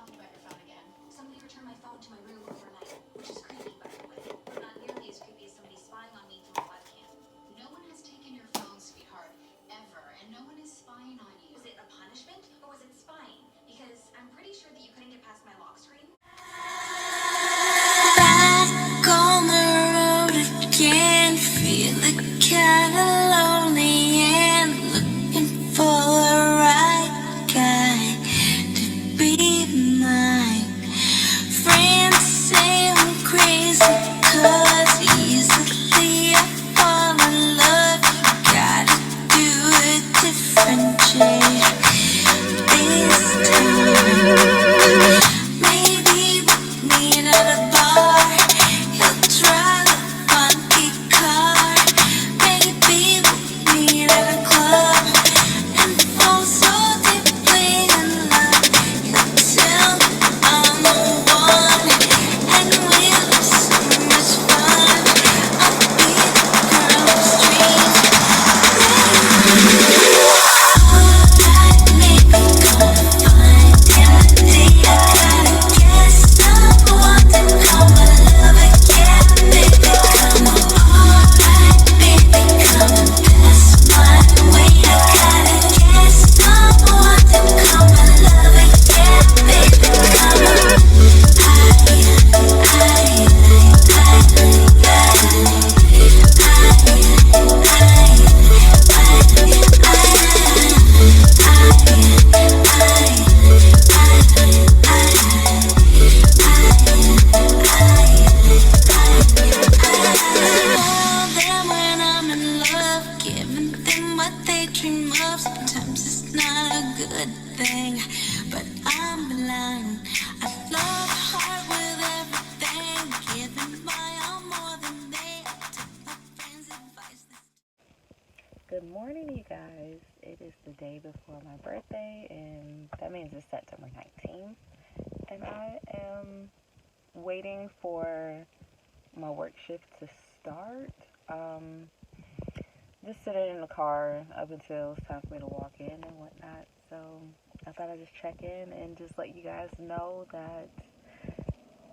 talking about your phone again. Somebody returned my phone to my room overnight, which is creepy, by the way, but not nearly as creepy as somebody spying on me through a webcam. No one has taken your phone, sweetheart, ever, and no one is spying on you. Was it a punishment, or was it spying? Because I'm pretty sure that you couldn't get past my lock screen. Back on the road again, feeling kinda lonely and looking for the right guy to be mine. Friends say I'm crazy 'cause easily I fall in love. You gotta do it different, Jay. This time, maybe we'll meet at a bar. He'll drive a funky car. Maybe we'll meet at a club and fall so deeply in love. He'll tell me I'm the one, and we'll have so much fun. I'll be the girl whose dreams alright. Maybe gonna find empty. I gotta guess someone to call my love again. Baby, come on, alright. Baby, come and pass my way. I gotta guess someone to call my love again. Baby, come on. Them when I'm in love, giving them what they dream of. Sometimes it's not a good thing, but I'm blind. I love hard with everything, giving my all more than they. I took my friends' advice. Good morning, you guys. It is the day before my birthday, and that means it's September 19th. And I am waiting for my work shift to start. Just sitting in the car up until it's time for me to walk in and whatnot. So I thought I'd just check in and just let you guys know that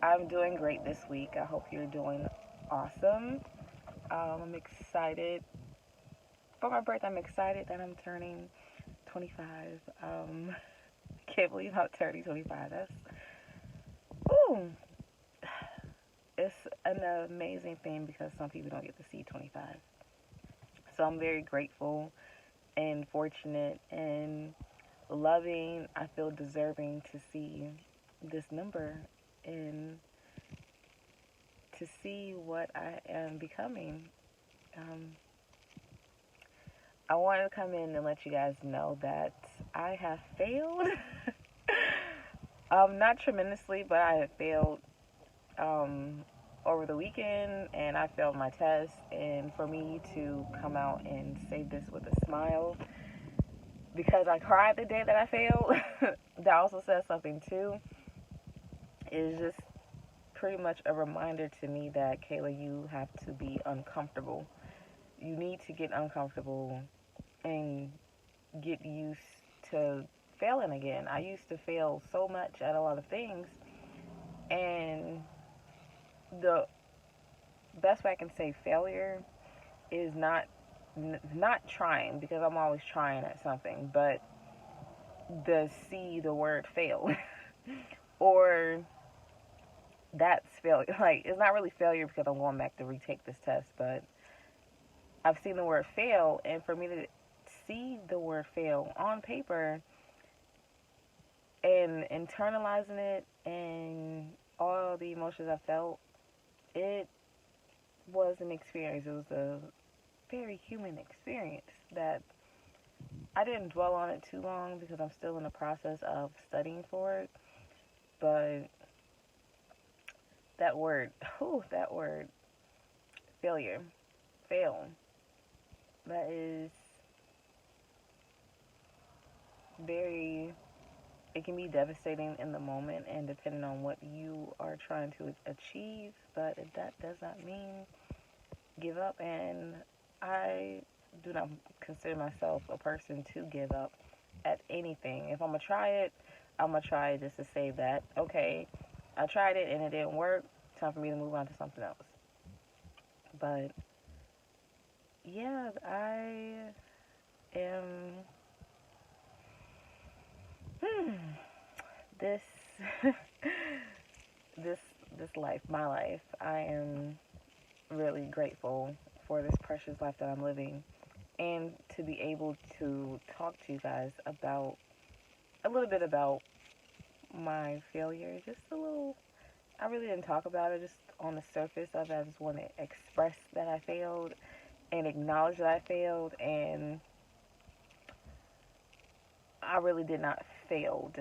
I'm doing great this week. I hope you're doing awesome. I'm excited for my birthday. I'm excited that I'm turning 25. I can't believe I'm turning 25. Ooh, it's an amazing thing because some people don't get to see 25. So I'm very grateful and fortunate and loving. I feel deserving to see this number and to see what I am becoming. Um, I wanted to come in and let you guys know that I have failed. Not tremendously, but I have failed over the weekend, and I failed my test. And for me to come out and say this with a smile, because I cried the day that I failed, that also says something too. Is just pretty much a reminder to me that, Kayla, you have to be uncomfortable. You need to get uncomfortable and get used to failing again. I used to fail so much at a lot of things, and the best way I can say failure is not trying, because I'm always trying at something, but the word fail or that's failure. Like, it's not really failure because I'm going back to retake this test, but I've seen the word fail, and for me to see the word fail on paper and internalizing it and all the emotions I felt, it was an experience. It was a very human experience that I didn't dwell on it too long because I'm still in the process of studying for it. But that word, failure, fail, that is very, it can be devastating in the moment and depending on what you are trying to achieve, but that does not mean give up. And I do not consider myself a person to give up at anything. If I'm gonna try it, I'm gonna try just to say that, okay, I tried it and it didn't work. Time for me to move on to something else. But yeah, I am this this this life, my life. I am really grateful for this precious life that I'm living, and to be able to talk to you guys about a little bit about my failure. Just a little. I really didn't talk about it, just on the surface of it. I just want to express that I failed and acknowledge that I failed, and I really did not failed.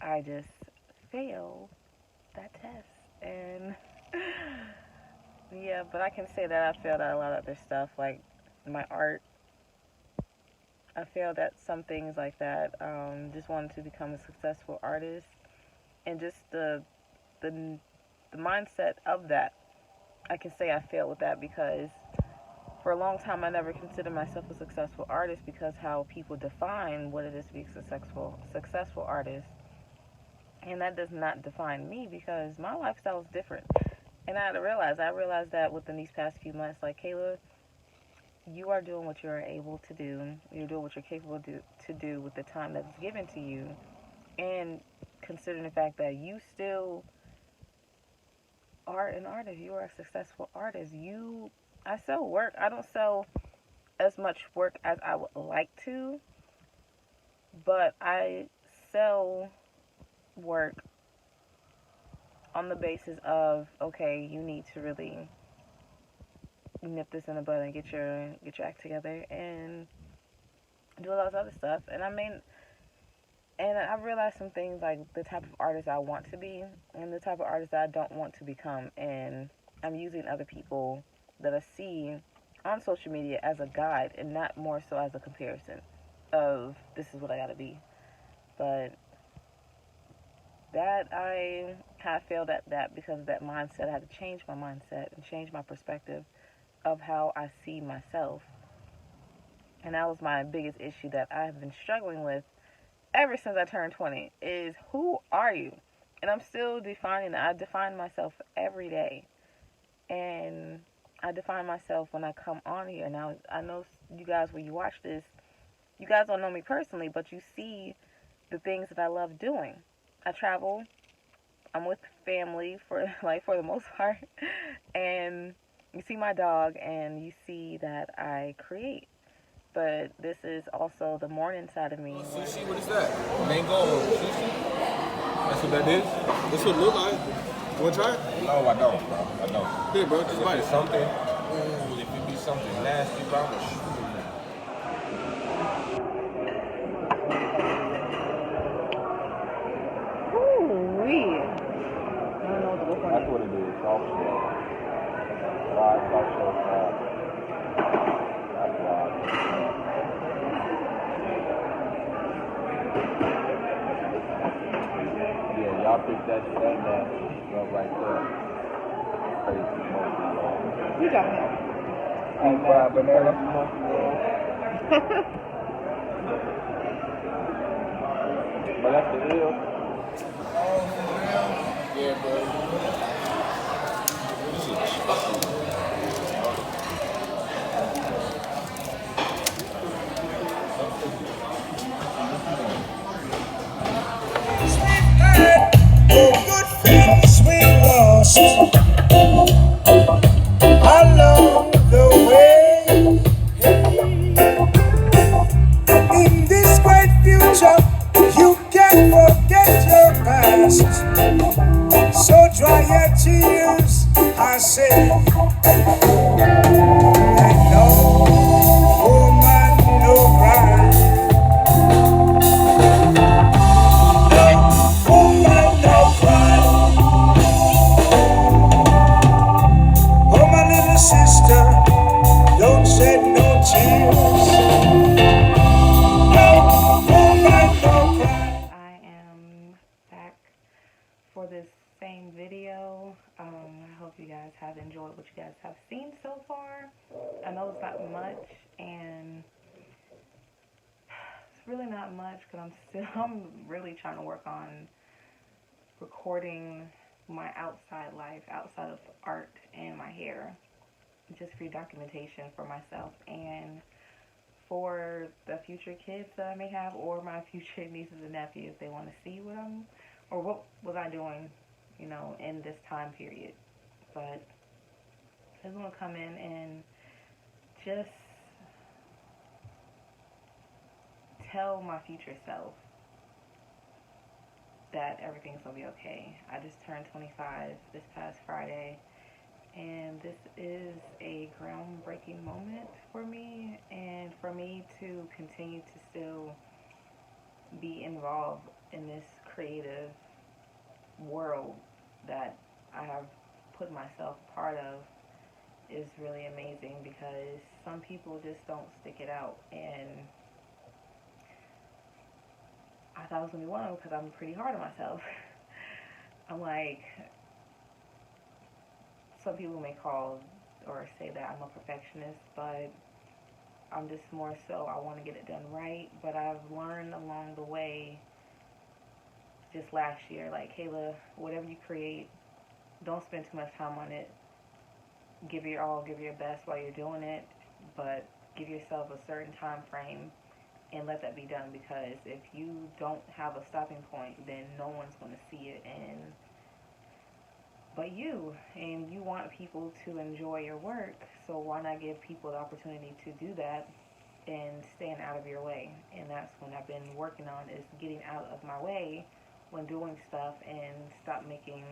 I just failed that test. And yeah, but I can say that I failed at a lot of other stuff, like my art. I failed at some things like that. Just wanted to become a successful artist, and just the the mindset of that. I can say I failed with that because for a long time I never considered myself a successful artist, because how people define what it is to be a successful artist, and that does not define me because my lifestyle is different. And I realized that within these past few months, like, Kayla, you are doing what you are able to do. You're doing what you're capable to do with the time that's given to you. And considering the fact that you still are an artist, you are a successful artist. I sell work. I don't sell as much work as I would like to, but I sell work on the basis of, okay, you need to really nip this in the bud and get your act together and do a lot of other stuff. And I mean, and I've realized some things, like the type of artist I want to be and the type of artist that I don't want to become. And I'm using other people that I see on social media as a guide and not more so as a comparison of this is what I gotta be. But that I kind of failed at that because of that mindset. I had to change my mindset and change my perspective of how I see myself. And that was my biggest issue that I have been struggling with ever since I turned 20 is, who are you? And I'm still defining that. I define myself every day. And I define myself when I come on here. Now, I know you guys, when you watch this, you guys don't know me personally, but you see the things that I love doing. I travel. I'm with family for the most part. And you see my dog and you see that I create. But this is also the morning side of me. Sushi, what is that? Mango sushi? That's what that is? That's what it look like. You want to try it? No, I don't, bro. I don't. Here, bro, just If bite it's it. something, if it be something nasty, bro, I'm gonna shoot him. Ooh, wee. I don't know what to look That's like. what it is. Soft shell. Fried soft shell crab. That's why. Yeah, y'all pick that nasty stuff right there. Crazy monkey roll. You got me. Deep fried banana monkey roll. But that's the ill. Yeah, bro. Good friends we lost along the way. In this great future, you can't forget your past. So dry your tears, I say, and no woman, no cry. No woman, no cry. Oh, my little sister, don't shed no tears. No woman, no cry. I am back for this same video. I hope you guys have enjoyed what you guys have seen so far. I know it's not much, and it's really not much because I'm really trying to work on recording my outside life, outside of art and my hair, just for documentation for myself and for the future kids that I may have, or my future nieces and nephews. They want to see what was I doing, in this time period. But I just want to come in and just tell my future self that everything's gonna be okay. I just turned 25 this past Friday, and this is a groundbreaking moment for me, and for me to continue to still be involved in this creative world that I have put myself part of is really amazing, because some people just don't stick it out, and I thought I was gonna be one of them because I'm pretty hard on myself. I'm like, some people may call or say that I'm a perfectionist, but I'm just more so I want to get it done right. But I've learned along the way, just last year, like, Kayla, whatever you create, don't spend too much time on it. Give your all, give your best while you're doing it, but give yourself a certain time frame and let that be done, because if you don't have a stopping point, then no one's going to see it but you, and you want people to enjoy your work, so why not give people the opportunity to do that and staying out of your way? And that's what I've been working on, is getting out of my way when doing stuff and stop making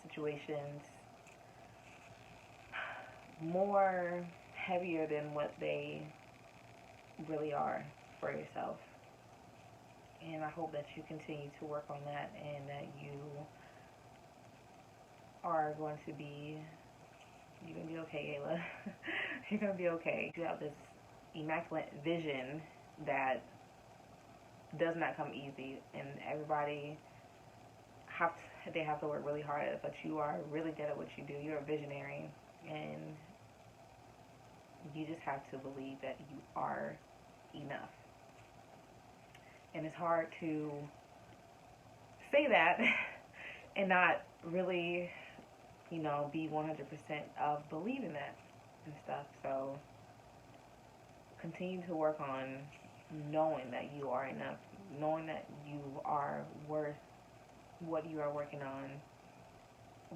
situations more heavier than what they really are for yourself. And I hope that you continue to work on that, and that you are going to be, you're going to be okay, Kayla. You're going to be okay. You have this immaculate vision that does not come easy, and everybody they have to work really hard at it, but you are really good at what you do. You're a visionary, and you just have to believe that you are enough. And it's hard to say that and not really, be 100% of believing that and stuff. So continue to work on knowing that you are enough, knowing that you are worth what you are working on,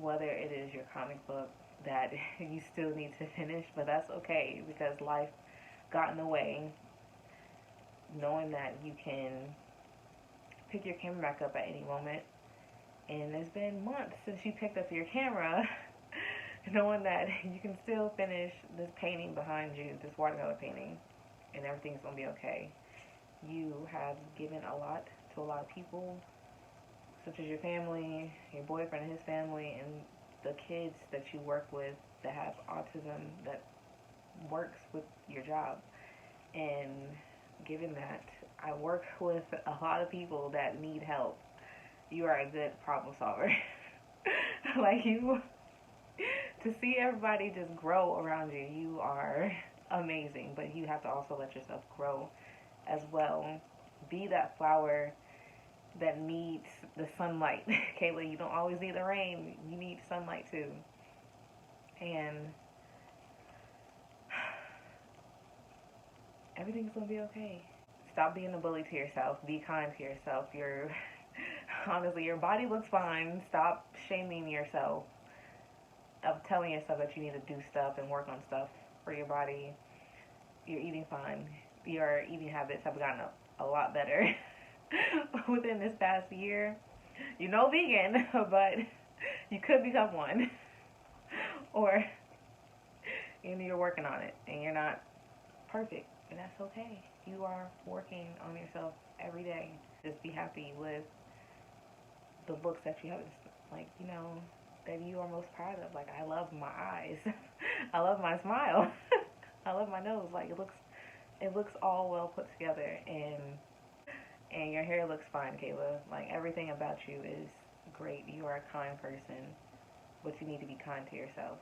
whether it is your comic book that you still need to finish, but that's okay, because life got in the way. Knowing that you can pick your camera back up at any moment, and it's been months since you picked up your camera, knowing that you can still finish this painting behind you, this watercolor painting, and everything's gonna be okay. You have given a lot to a lot of people, such as your family, your boyfriend and his family, and the kids that you work with that have autism, that works with your job. And given that I work with a lot of people that need help, you are a good problem solver. Like, you, to see everybody just grow around you, you are amazing. But you have to also let yourself grow as well. Be that flower that needs the sunlight. Kayla, you don't always need the rain. You need sunlight too. And everything's gonna be okay. Stop being a bully to yourself. Be kind to yourself. Honestly, your body looks fine. Stop shaming yourself of telling yourself that you need to do stuff and work on stuff for your body. You're eating fine. Your eating habits have gotten a lot better within this past year. You're vegan, but you could become one. Or, you're working on it, and you're not perfect, and that's okay. You are working on yourself every day. Just be happy with the looks that you have, that you are most proud of. Like, I love my eyes. I love my smile. I love my nose. Like, it looks all well put together, and your hair looks fine, Kayla. Like, everything about you is great. You are a kind person, but you need to be kind to yourself.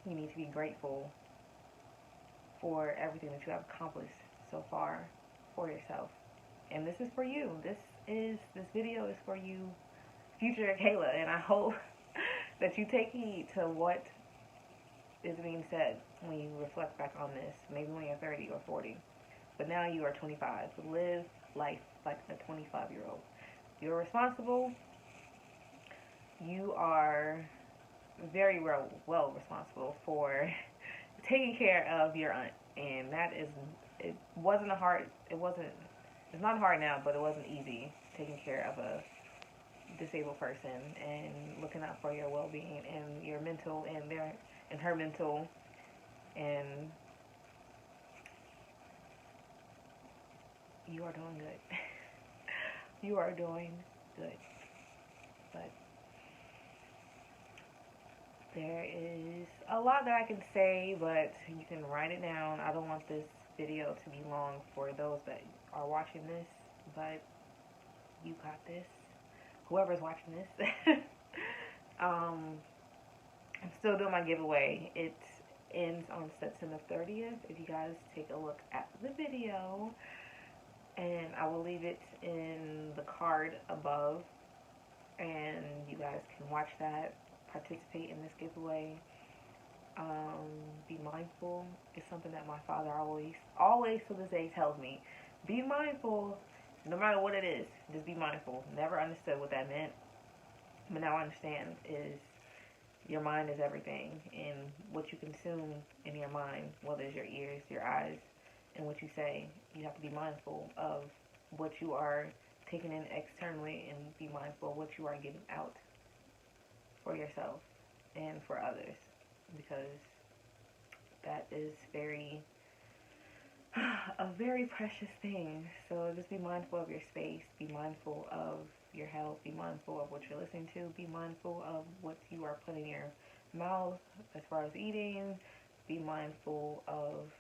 You need to be grateful for everything that you have accomplished so far for yourself. And this is for you. This video is for you, future Kayla, and I hope that you take heed to what is being said when you reflect back on this. Maybe when you're 30 or 40. But now you are 25. So live life like a 25-year-old. You're responsible. You are very well responsible for taking care of your aunt. And it's not hard now, but it wasn't easy taking care of a disabled person and looking out for your well-being and your mental and her mental, and you are doing good. You are doing good. But there is a lot that I can say, but you can write it down. I don't want this video to be long for those that are watching this, but you got this. Whoever's watching this. I'm still doing my giveaway. It ends on September 30th. If you guys take a look at the video, and I will leave it in the card above, and you guys can watch that, participate in this giveaway. Be mindful is something that my father always to this day tells me. Be mindful, no matter what it is. Just be mindful. Never understood what that meant, but now I understand is your mind is everything, and what you consume in your mind, whether it's your ears, your eyes, and what you say, you have to be mindful of what you are taking in externally, and be mindful of what you are getting out for yourself and for others, because that is a very precious thing. So just be mindful of your space, be mindful of your health, be mindful of what you're listening to, be mindful of what you are putting in your mouth as far as eating, be mindful of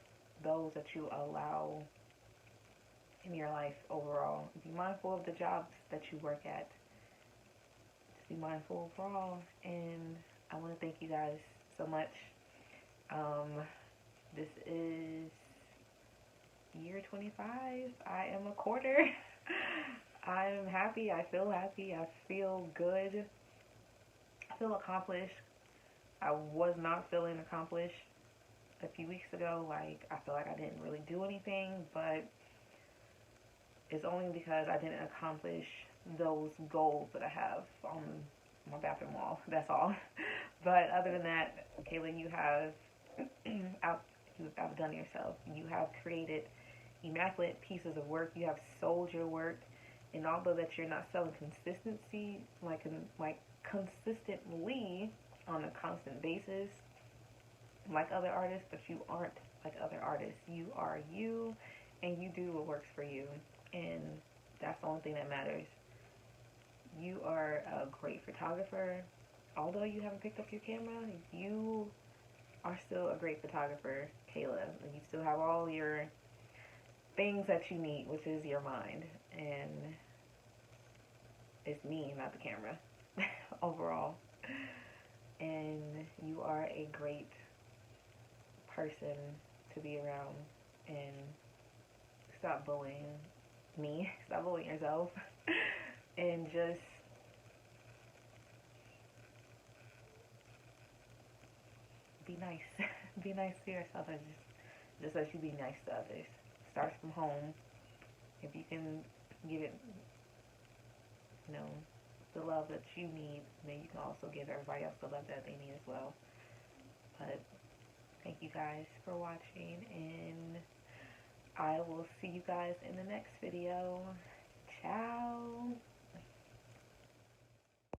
those that you allow in your life overall. Be mindful of the jobs that you work at. Just be mindful overall. And I want to thank you guys so much. This is year 25. I am a quarter. I'm happy. I feel happy. I feel good. I feel accomplished. I was not feeling accomplished a few weeks ago. Like, I feel like I didn't really do anything, but it's only because I didn't accomplish those goals that I have on my bathroom wall. That's all. But other than that, Kayla, you have outdone yourself. You have created immaculate pieces of work. You have sold your work, and although that you're not selling consistency, like consistently on a constant basis, like other artists, but you aren't like other artists. You are you, and you do what works for you, and that's the only thing that matters. You are a great photographer. Although you haven't picked up your camera, you are still a great photographer, Kayla. You still have all your things that you need, which is your mind, and it's me, not the camera, overall. And you are a great person to be around, and stop bullying me, stop bullying yourself, and just be nice. Be nice to yourself, and just as you be nice to others. Starts from home. If you can give it, the love that you need, then you can also give everybody else the love that they need as well. But thank you guys for watching, and I will see you guys in the next video. Ciao.